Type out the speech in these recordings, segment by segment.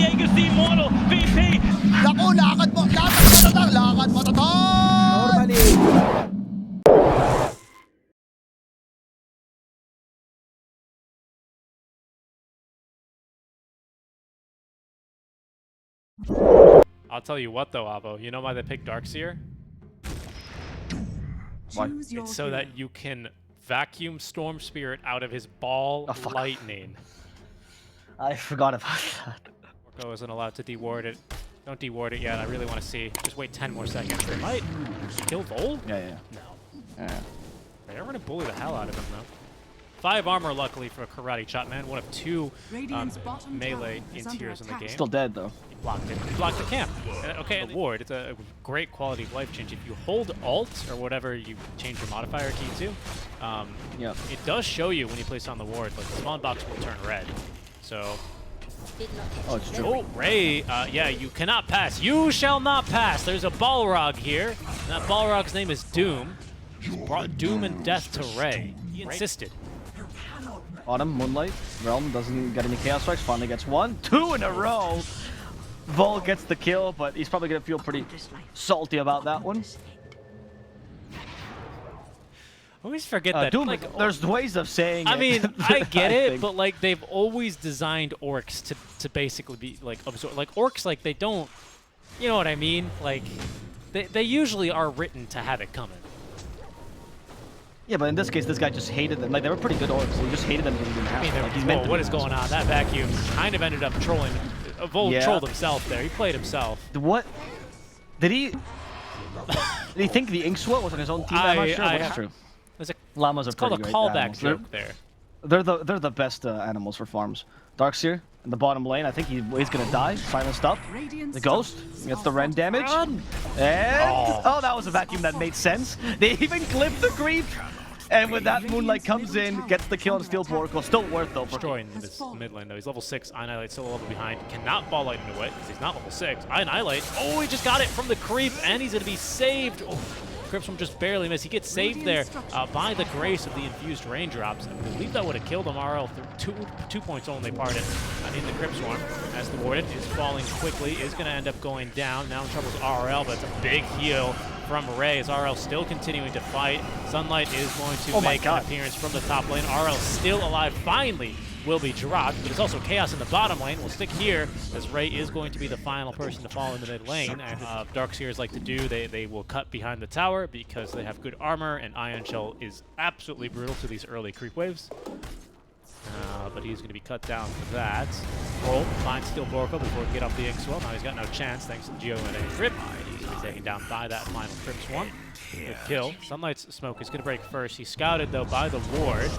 Diego si Immortal, VP. Naku, lakad mo tatang! Normally. I'll tell you what though, Avo, you know why they picked Darkseer? Why? It's so that you can vacuum Storm Spirit out of his ball lightning. I forgot about that. Orko isn't allowed to deward it. Don't deward it yet, I really want to see. Just wait 10 more seconds. They might kill Vol? Yeah. No. Yeah. They're going to bully the hell out of him though. 5 armor luckily for Karate Chop Man, one of 2 melee interiors in the game. Still dead though. He blocked it. He blocked the camp. Okay, the ward, it's a great quality of life change. If you hold Alt, or whatever you change your modifier key to, it does show you when you place on the ward, like the spawn box will turn red. So... Oh, it's true. Oh, Ray, yeah, you cannot pass. You shall not pass. There's a Balrog here. And that Balrog's name is Doom. He's brought Doom and death to Ray. He insisted. Autumn, Moonlight, Realm doesn't get any Chaos Strikes, finally gets 1, 2 in a row! Vol gets the kill, but he's probably gonna feel pretty salty about that one. I always forget that. Doom, like, there's ways of saying it. I mean, I get it, but like they've always designed orcs to basically be like absorb. Like orcs, like they don't, you know what I mean? Like they usually are written to have it coming. Yeah, but in this case, this guy just hated them. Like, they were pretty good orcs, so he just hated them because he didn't have them. Like, he's meant to what be is going on? That vacuum kind of ended up trolling. Vol trolled himself there. He played himself. What? Did he... did he think the Ink Sweat was on his own team? I'm not sure, but it's true. Llamas are called a pretty callback animals. joke there. They're the best animals for farms. Darkseer in the bottom lane. I think he's gonna die. Silenced up. The Ghost gets the Ren damage. And oh, that was a vacuum that made sense. They even clipped the creep. And with that, Moonlight comes in, gets the kill on Steel Oracle. Still worth though. Destroying this mid lane though. He's level 6. Annihilate still a level behind. Cannot ball light into it because he's not level 6. Annihilate. Oh, he just got it from the creep, and he's gonna be saved. Oh. Crips from just barely missed. He gets saved there by the grace of the infused raindrops. I believe that would have killed him. RL 2 points only, pardon. In the Crip Swarm, as the Warden is falling quickly, is going to end up going down. Now in trouble is RL, but it's a big heal from Ray as RL still continuing to fight. Sunlight is going to make an appearance from the top lane. RL still alive, finally will be dropped, but there's also chaos in the bottom lane. We'll stick here as Ray is going to be the final person to fall in the mid lane. Darkseers like to do, they will cut behind the tower because they have good armor, and Ion Shell is absolutely brutal to these early creep waves. But he's going to be cut down for that. Roll finds Steel Oracle before he can get up the Inkswell. Now he's got no chance thanks to Geo and a Crip. He's taken down by that final Crip Swarm. Good kill. Sunlight's smoke is going to break first. He's scouted though by the ward.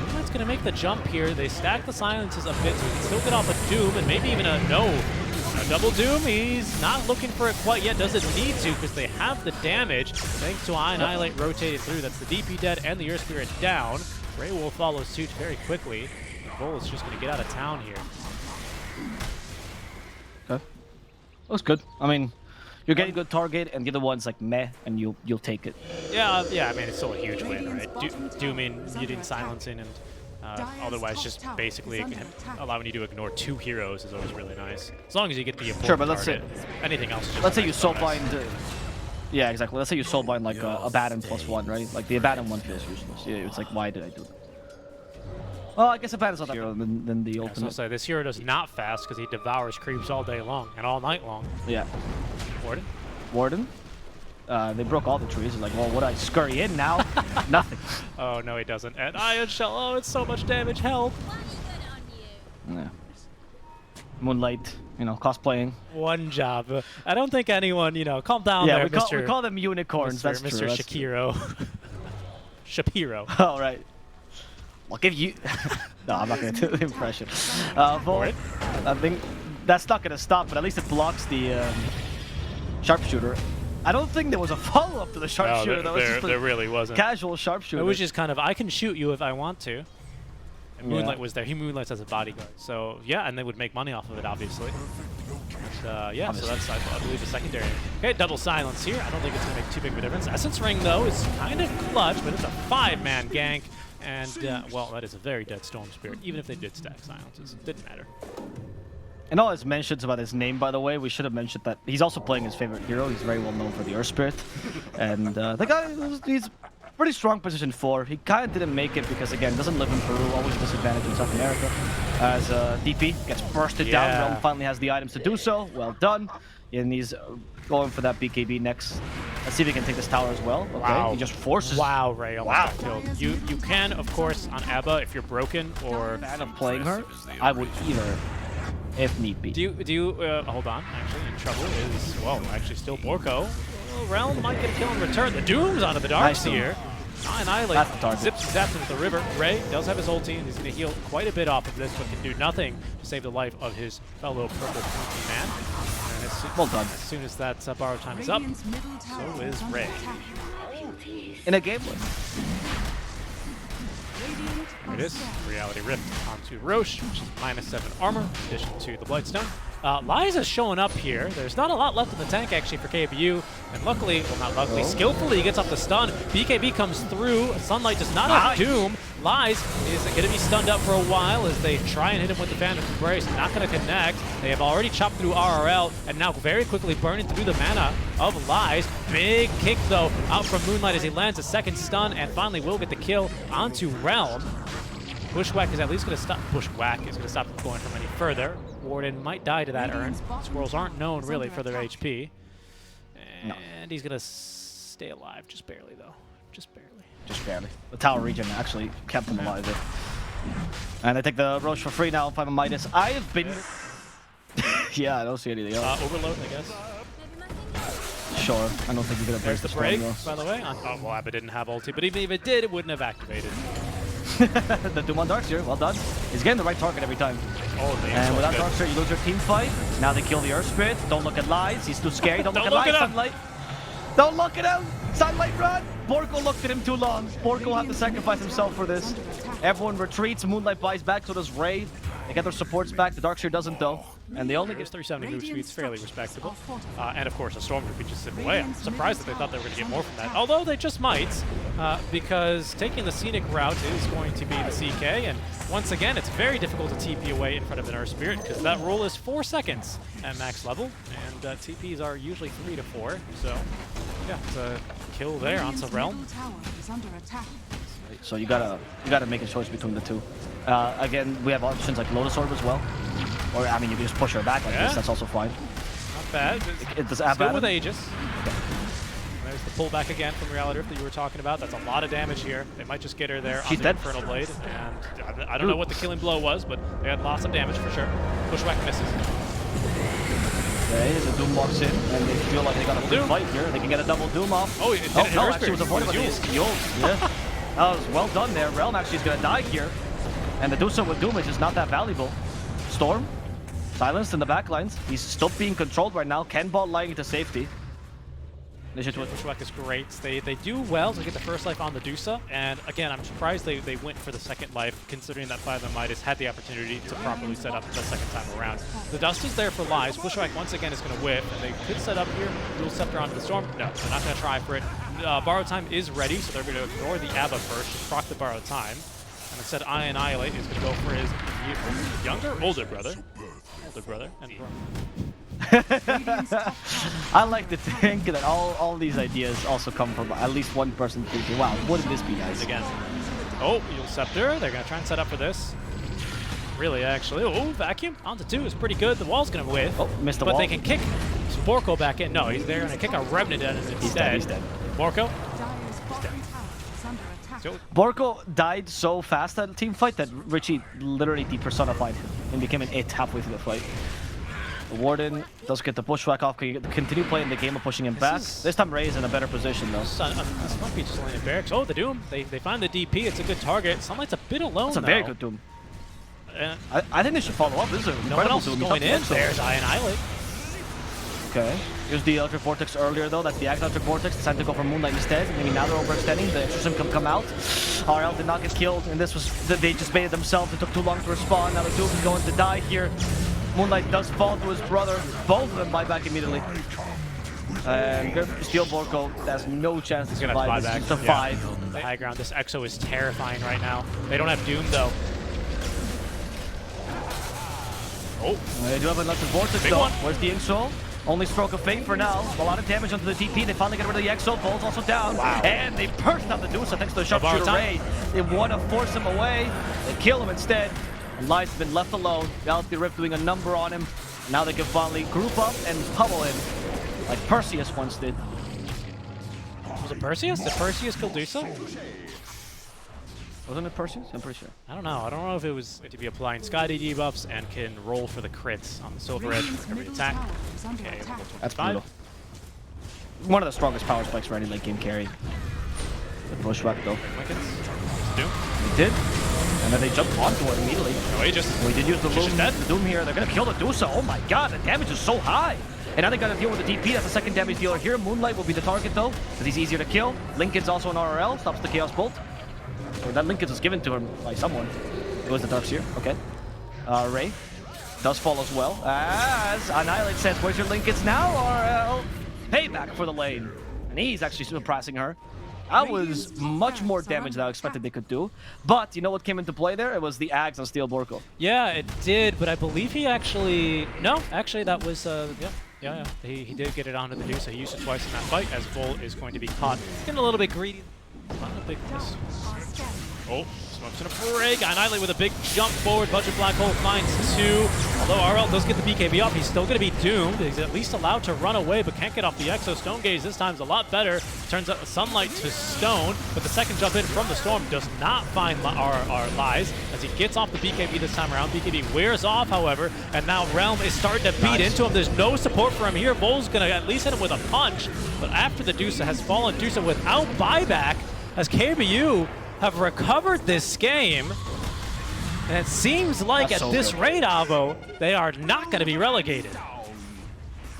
Moonlight's going to make the jump here. They stack the silences a bit so he can still get off a Doom and maybe even a double Doom. He's not looking for it quite yet. Doesn't need to because they have the damage thanks to Annihilate rotated through. That's the DP dead and the Earth Spirit down. Ray will follow suit very quickly. Vol is just going to get out of town here. Okay. Looks good. I mean, you're getting a good target, and the other one's like meh, and you'll take it. Yeah, I mean, it's still a huge win, right? Dooming, muting, silencing, and otherwise just basically allowing you to ignore 2 heroes is always really nice. As long as you get the important but let's target. Anything else is just let's say you nice soulbind. Yeah, exactly. Let's say you soulbind like a Abaddon +1, right? Like the Abaddon one feels useless. Yeah, it's like, why did I do that? Well, I guess Abaddon's not that hero than the ultimate. So I'll say this hero does not fast because he devours creeps all day long and all night long. Yeah. Warden? They broke all the trees. It's like, well, would I scurry in now? Nothing. Oh, no, he doesn't. And Ion Shell, oh, it's so much damage. Help. Yeah. Moonlight, cosplaying. One job. I don't think anyone, calm down there, we call them unicorns. That's Mr. true. Shakiro. Shapiro. All right. I'll give you... No, I'm not going to do the impression. Vol, I think that's not going to stop, but at least it blocks the sharpshooter. I don't think there was a follow-up to the sharpshooter. No, there really wasn't. Casual sharpshooter. It was just kind of, I can shoot you if I want to. And Moonlight was there. He moonlights as a bodyguard. So, yeah, and they would make money off of it, obviously. And, yeah, so that's, I believe, the secondary. Okay, double silence here. I don't think it's going to make too big of a difference. Essence Ring, though, is kind of clutch, but it's a 5-man gank. And, well, that is a very dead Storm Spirit, even if they did stack silences. It didn't matter. And all his mentions about his name, by the way, we should have mentioned that he's also playing his favorite hero. He's very well known for the Earth Spirit. And the guy, he's pretty strong position 4. He kind of didn't make it because, again, doesn't live in Peru, always disadvantaged in South America. As DP gets bursted down, Realm finally has the items to do so. Well done. And he's going for that BKB next. Let's see if he can take this tower as well. Okay, Wow. he just forces. Wow, Ray almost got killed. You can, of course, on Abba, if you're broken or Fan of playing her, I would heal her if need be. do you hold on, actually in trouble is, well, actually still Borko. Well, Realm might get a kill in return. The Doom's onto the Darks here. Annihilate That's the target. zips and zaps into the river. Ray does have his ulti and he's going to heal quite a bit off of this, but can do nothing to save the life of his fellow purple pointy man. And Well done. as soon as that borrow time is up, so is Ray. In a game win. Here it is. Reality Rift onto Roche, which is -7 armor, in addition to the Blightstone. Liza's showing up here. There's not a lot left in the tank, actually, for KBU. And luckily, well, not luckily, skillfully, he gets off the stun. BKB comes through. Sunlight does not have Doom. Lies is going to be stunned up for a while as they try and hit him with the Phantom Embrace. Not going to connect. They have already chopped through RRL, and now very quickly burning through the mana of Lies. Big kick, though, out from Moonlight as he lands a second stun, and finally will get the kill onto Realm. Bushwhack is at least going to stop. Bushwhack is going to stop them going from any further. Warden might die to that urn. Squirrels aren't known really for their HP. And he's going to stay alive, just barely though. Just barely. Just barely. The tower region actually kept him alive there. And I take the Roche for free now, 5ManMidas. I have been... yeah, I don't see anything else. Overload, I guess. Sure, I don't think you're going to break There's the this break, one, by the way. Oh, well, Abba didn't have ulti, but even if it did, it wouldn't have activated. The Doom on Darkseer, well done. He's getting the right target every time. Oh, And without Darkseer, you lose your team fight. Now they kill the Earth Spirit. Don't look at Lies. He's too scary. Don't look at Lies. Sunlight. Don't look at him. Sunlight, run. Borko looked at him too long. Borko had to sacrifice himself for this. Everyone retreats. Moonlight buys back, so does Ray. They get their supports back. The Darkseer doesn't, though. And they only get 370 move speed's fairly respectable. And of course, a Storm could be just zip away. I'm surprised that they thought they were going to get more from that. Although they just might, because taking the scenic route is going to be the CK. And once again, it's very difficult to TP away in front of an Earth Spirit, because that roll is 4 seconds at max level. And TPs are usually 3 to 4. So, yeah, it's a kill there onto Realm. So you gotta make a choice between the two. Again, we have options like Lotus Orb as well. Or, I mean, you can just push her back like this, that's also fine. Not bad. It does Still with Aegis. There's the pullback again from Reality Rift that you were talking about. That's a lot of damage here. They might just get her there on the Infernal Blade. And I don't know what the killing blow was, but they had lots of damage for sure. Bushwhack misses. Okay, the Doom walks in, and they feel like they got a free fight here. They can get a double Doom off. Oh, no, actually it was avoided by the Yulz. Yeah. That was well done there. Realm actually is going to die here. And to do so with Doom is just not that valuable. Storm, silenced in the backlines. He's stopped being controlled right now. Ken ball lying into safety. Bushwhack is great. They do well to get the first life on the Dusa, and again, I'm surprised they went for the second life, considering that 5ManMidas had the opportunity to properly set up the second time around. The dust is there for Lies. Bushwhack once again is going to whip, and they could set up here. Dual Scepter onto the Storm. No, they're not going to try for it. Borrow time is ready, so they're going to ignore the Abba first, just proc the borrow time. And instead, Annihilate is going to go for his older brother. Older brother. And I like to think that all these ideas also come from at least one person thinking, wow, wouldn't this be nice? Again. Oh, Dual Scepter. They're going to try and set up for this. Really, actually. Oh, Vacuum onto 2 is pretty good. The wall's going to whiff. Oh, missed the wall. But they can kick Borko back in. No, they're going to kick a Revenant in instead. He's dead. Borko. Borko died so fast at the team fight that Richie literally depersonified him and became an it halfway through the fight. The Warden does get the Bushwhack off. Can you continue playing the game of pushing him back? This time Ray is in a better position though. This might be just landing barracks. Oh, the Doom. They find the DP. It's a good target. Sunlight's a bit alone. It's a very good Doom. I think they should follow up. This is a no one else Doom. is going in. There's Annihilate. Okay. Here's the Electric Vortex earlier though. That's the Electric Vortex. It's time to go for Moonlight instead. Maybe now they're overextending. The Extra Sim can come out. RL did not get killed, and this was they just baited themselves. It took too long to respawn. Now the Doom is going to die here. Moonlight does fall to his brother. Both of them buy back immediately. And Steel Borko has no chance to survive. It's just a 5. The high ground. This Exo is terrifying right now. They don't have Doom though. Oh, They do have an electric vortex big though. one. Where's the Inksol? Only stroke of fate for now. A lot of damage onto the TP. They finally get rid of the Exo. Bolt's also down. Wow. And they burst out the Dusa thanks to the sharpshooter Ray. They want to force him away. They kill him instead. And Lies has been left alone. Galaxy Rift doing a number on him. Now they can finally group up and pummel him like Perseus once did. Was it Perseus? Did Perseus kill Dusa? Wasn't it Perseus? I'm pretty sure. I don't know. I don't know if it was to be applying Skadi debuffs and can roll for the crits on the Silver Edge for every attack. Okay, That's brutal. One of the strongest power spikes for any late game carry. The bushwhack though. Wickens. Doom. He did. And then they jumped onto it immediately. No, he just. We did use the She's dead. Doom here. They're gonna kill the Dusa. Oh my god, the damage is so high. And now they gotta deal with the DP. That's the second damage dealer here. Moonlight will be the target though, because he's easier to kill. Lincoln's also an RRL, stops the Chaos Bolt. Or that Lincoln was given to him by someone. It was the Darkseer. Okay. Ray does fall as well. As Annihilate says, where's your Lincolns now, RL? Payback for the lane. And he's actually suppressing her. That was much more damage than I expected they could do. But you know what came into play there? It was the Ags on Steel Borko. Yeah, it did, but I believe he actually... No, actually that was... Yeah. He did get it onto the Dusa. He used it twice in that fight, as Vol is going to be caught. Getting a little bit greedy. Not a big miss. Oh, Smoke's gonna break. Annihilate with a big jump forward. Budget Black Hole finds 2. Although RL does get the BKB up, he's still gonna be doomed. He's at least allowed to run away, but can't get off the Exo. Stone Gaze this time is a lot better. Turns out the Sunlight to Stone, but the second jump in from the Storm does not find our Lies as he gets off the BKB this time around. BKB wears off, however, and now Realm is starting to beat into him. There's no support for him here. Vol's gonna at least hit him with a punch, but after the Dusa has fallen, Dusa without buyback, as KBU have recovered this game, and it seems like at this rate, Avo, they are not going to be relegated.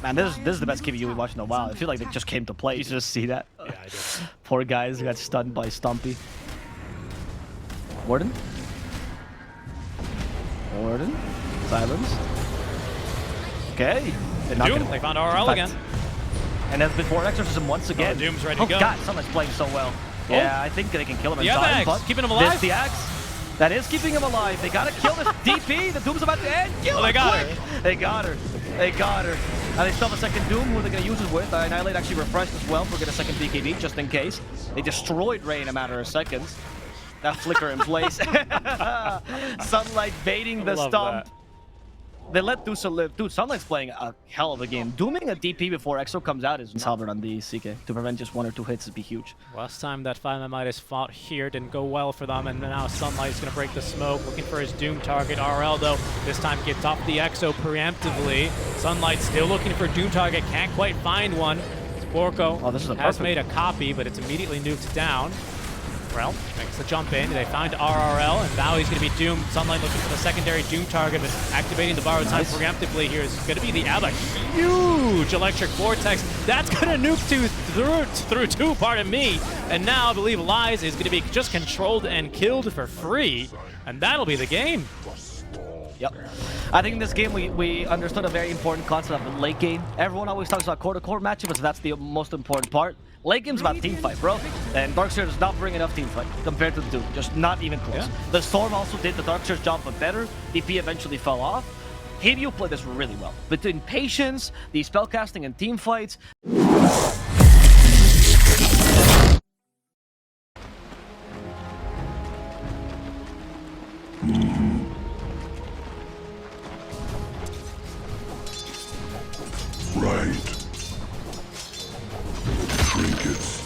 Man, this is the best KBU we've watched in a while. I feel like they just came to play. You just see that? Yeah, I did. Poor guys got stunned by Stumpy. Warden? Warden? Silence. Okay. They're not Doom, gonna... they found RL again. And that's before Exorcism once again. Doom's ready to go. Oh god, someone's playing so well. Yeah, I think they can kill him in time, but keeping him alive. There's the axe. That is keeping him alive. They gotta kill this DP. The Doom's about to end. Kill they got quick. her. They got her. They got her. And they still have a second Doom. Who are they gonna use it with? Annihilate actually refreshed as well for get a second BKB just in case. They destroyed Ray in a matter of seconds. That flicker in place. Sunlight baiting the stomp. They let Dusa live. Dude, Sunlight's playing a hell of a game. Dooming a DP before Exo comes out is halberd on the CK. To prevent just 1 or 2 hits would be huge. Last time that 5ManMidas fought here didn't go well for them, and now Sunlight's going to break the smoke, looking for his Doom target. RL, though, this time gets off the Exo preemptively. Sunlight still looking for Doom target, can't quite find one. Borko has made a copy, but it's immediately nuked down. Rel makes the jump in. They find RRL, and now he's going to be doomed. Sunlight looking for the secondary Doom target, but activating the borrowed time preemptively here is going to be the Abba. Huge electric vortex. That's going to nuke through two, pardon me. And now I believe Lies is going to be just controlled and killed for free, and that'll be the game. Yep. I think in this game we understood a very important concept of the late game. Everyone always talks about core-to-core matchups, but that's the most important part. Late game's about team fight, bro. And Darkseer does not bring enough team fight compared to the Doom. Just not even close. Yeah. The Storm also did the Darkseer's job, but better. DP eventually fell off. KBU played this really well. Between patience, the spellcasting, and team fights. Right. Trinkets.